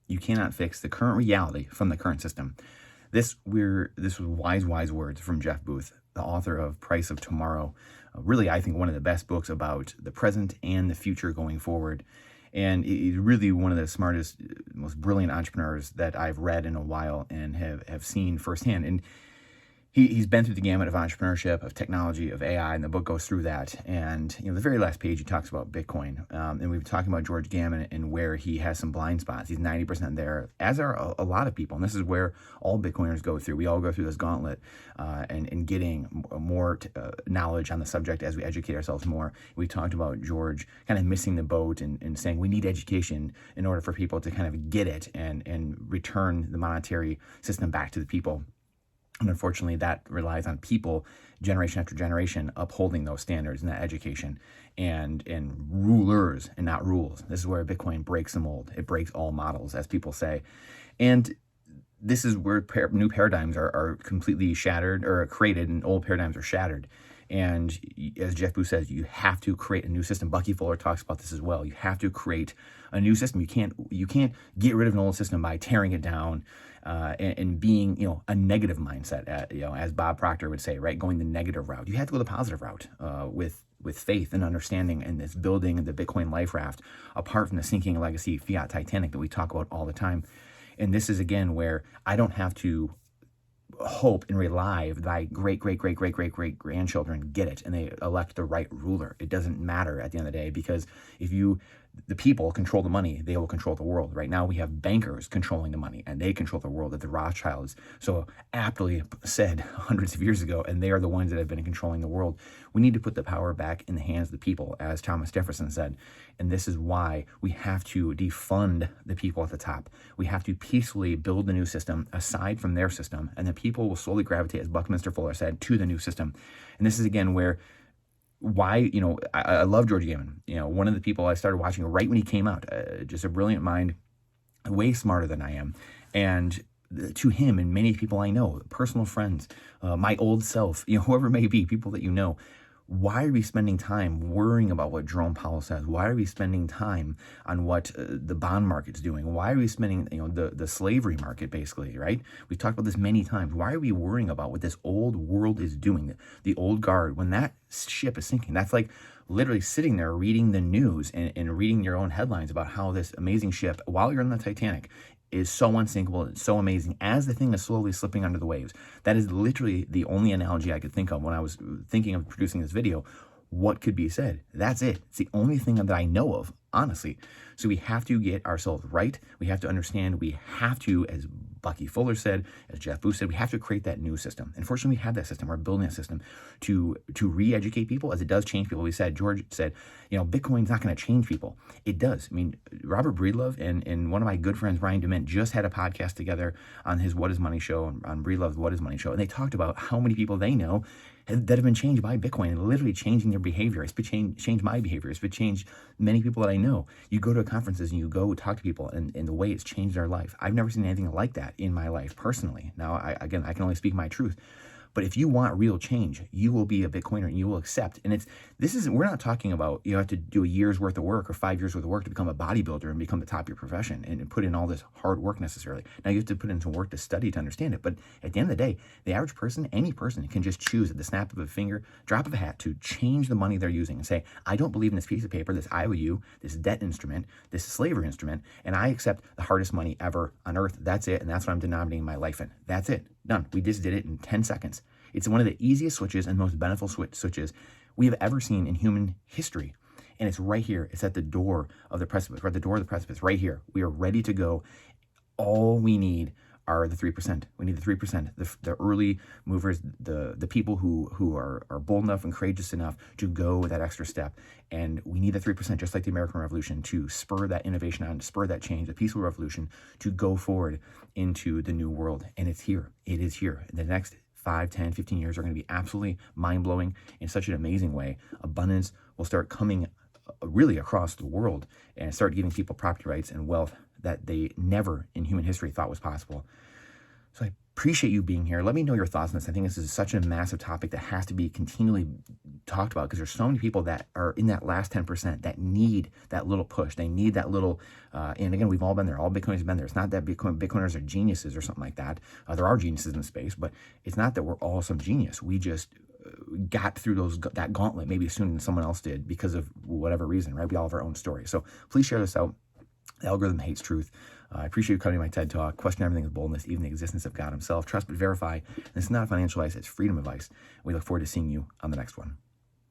You cannot fix the current reality from the current system. This was wise words from Jeff Booth, the author of Price of Tomorrow. Really, I think one of the best books about the present and the future going forward. And he's really one of the smartest, most brilliant entrepreneurs that I've read in a while and have seen firsthand. And he's been through the gamut of entrepreneurship, of technology, of AI, and the book goes through that. And the very last page, he talks about Bitcoin. And we've been talking about George Gammon and where he has some blind spots. He's 90% there, as are a lot of people. And this is where all Bitcoiners go through. We all go through this gauntlet and getting more knowledge on the subject as we educate ourselves more. We talked about George kind of missing the boat and saying we need education in order for people to kind of get it and return the monetary system back to the people. And unfortunately, that relies on people, generation after generation, upholding those standards and that education, and rulers and not rules. This is where Bitcoin breaks the mold. It breaks all models, as people say. And this is where new paradigms are completely shattered or created, and old paradigms are shattered. And as Jeff Booth says, you have to create a new system. Bucky Fuller talks about this as well. You have to create a new system. You can't get rid of an old system by tearing it down and being, a negative mindset, as Bob Proctor would say, right? Going the negative route. You have to go the positive route with faith and understanding and this building the Bitcoin life raft, apart from the sinking legacy fiat Titanic that we talk about all the time. And this is, again, where I don't have to hope and rely thy great grandchildren get it and they elect the right ruler. It doesn't matter at the end of the day, because if the people control the money, they will control the world. Right now we have bankers controlling the money, and they control the world, that the Rothschilds so aptly said hundreds of years ago, and they are the ones that have been controlling the world. We need to put the power back in the hands of the people, as Thomas Jefferson said. And this is why we have to defund the people at the top. We have to peacefully build the new system aside from their system, and the people will slowly gravitate, as Buckminster Fuller said, to the new system. And this is, again, where I love George Gammon. One of the people I started watching right when he came out, just a brilliant mind, way smarter than I am. And to him and many people I know, personal friends, my old self, whoever it may be, people that why are we spending time worrying about what Jerome Powell says? Why are we spending time on what the bond market's doing? Why are we spending, the slavery market, basically, right? We've talked about this many times. Why are we worrying about what this old world is doing, the old guard, when that ship is sinking? That's like literally sitting there reading the news and reading your own headlines about how this amazing ship, while you're on the Titanic, is so unsinkable and so amazing as the thing is slowly slipping under the waves. That is literally the only analogy I could think of when I was thinking of producing this video. What could be said? That's it. It's the only thing that I know of, honestly. So we have to get ourselves right. We have to understand. We have to, as Bucky Fuller said, as Jeff Booth said, we have to create that new system. Unfortunately, we have that system. We're building a system to re-educate people, as it does change people. George said, Bitcoin's not going to change people. It does. I mean, Robert Breedlove and one of my good friends, Brian Dement, just had a podcast together on his What Is Money show, on Breedlove's What Is Money show, and they talked about how many people they know that have been changed by Bitcoin and literally changing their behavior. It's been changed my behavior. It's been changed many people that I know. You go to conferences and you go talk to people, and the way it's changed their life. I've never seen anything like that in my life personally. Now, I can only speak my truth. But if you want real change, you will be a Bitcoiner and you will accept. And we're not talking about you have to do a year's worth of work or 5 years worth of work to become a bodybuilder and become the top of your profession and put in all this hard work necessarily. Now you have to put in some work to study to understand it. But at the end of the day, the average person, any person, can just choose at the snap of a finger, drop of a hat, to change the money they're using and say, I don't believe in this piece of paper, this IOU, this debt instrument, this slavery instrument, and I accept the hardest money ever on earth. That's it. And that's what I'm denominating my life in. That's it. Done. We just did it in 10 seconds. It's one of the easiest switches and most beneficial switches we have ever seen in human history. And it's right here. It's at the door of the precipice. We're at the door of the precipice right here. We are ready to go. All we need are the 3%. We need the 3%, the early movers, the people who are bold enough and courageous enough to go that extra step. And we need the 3%, just like the American Revolution, to spur that innovation on, to spur that change, the peaceful revolution, to go forward into the new world. And it's here. It is here. The next 5, 10, 15 years are going to be absolutely mind-blowing in such an amazing way. Abundance will start coming really across the world and start giving people property rights and wealth that they never in human history thought was possible. So I Appreciate you being here. Let me know your thoughts on this. I think this is such a massive topic that has to be continually talked about, because there's so many people that are in that last 10% that need that little push. They need that little, and again, we've all been there. All Bitcoiners have been there. It's not that Bitcoiners are geniuses or something like that. There are geniuses in the space, but it's not that we're all some genius. We just got through that gauntlet maybe sooner than someone else did because of whatever reason, right? We all have our own story. So please share this out. The algorithm hates truth. I appreciate you coming to my TED Talk. Question everything with boldness, even the existence of God himself. Trust but verify. This is not financial advice. It's freedom advice. We look forward to seeing you on the next one.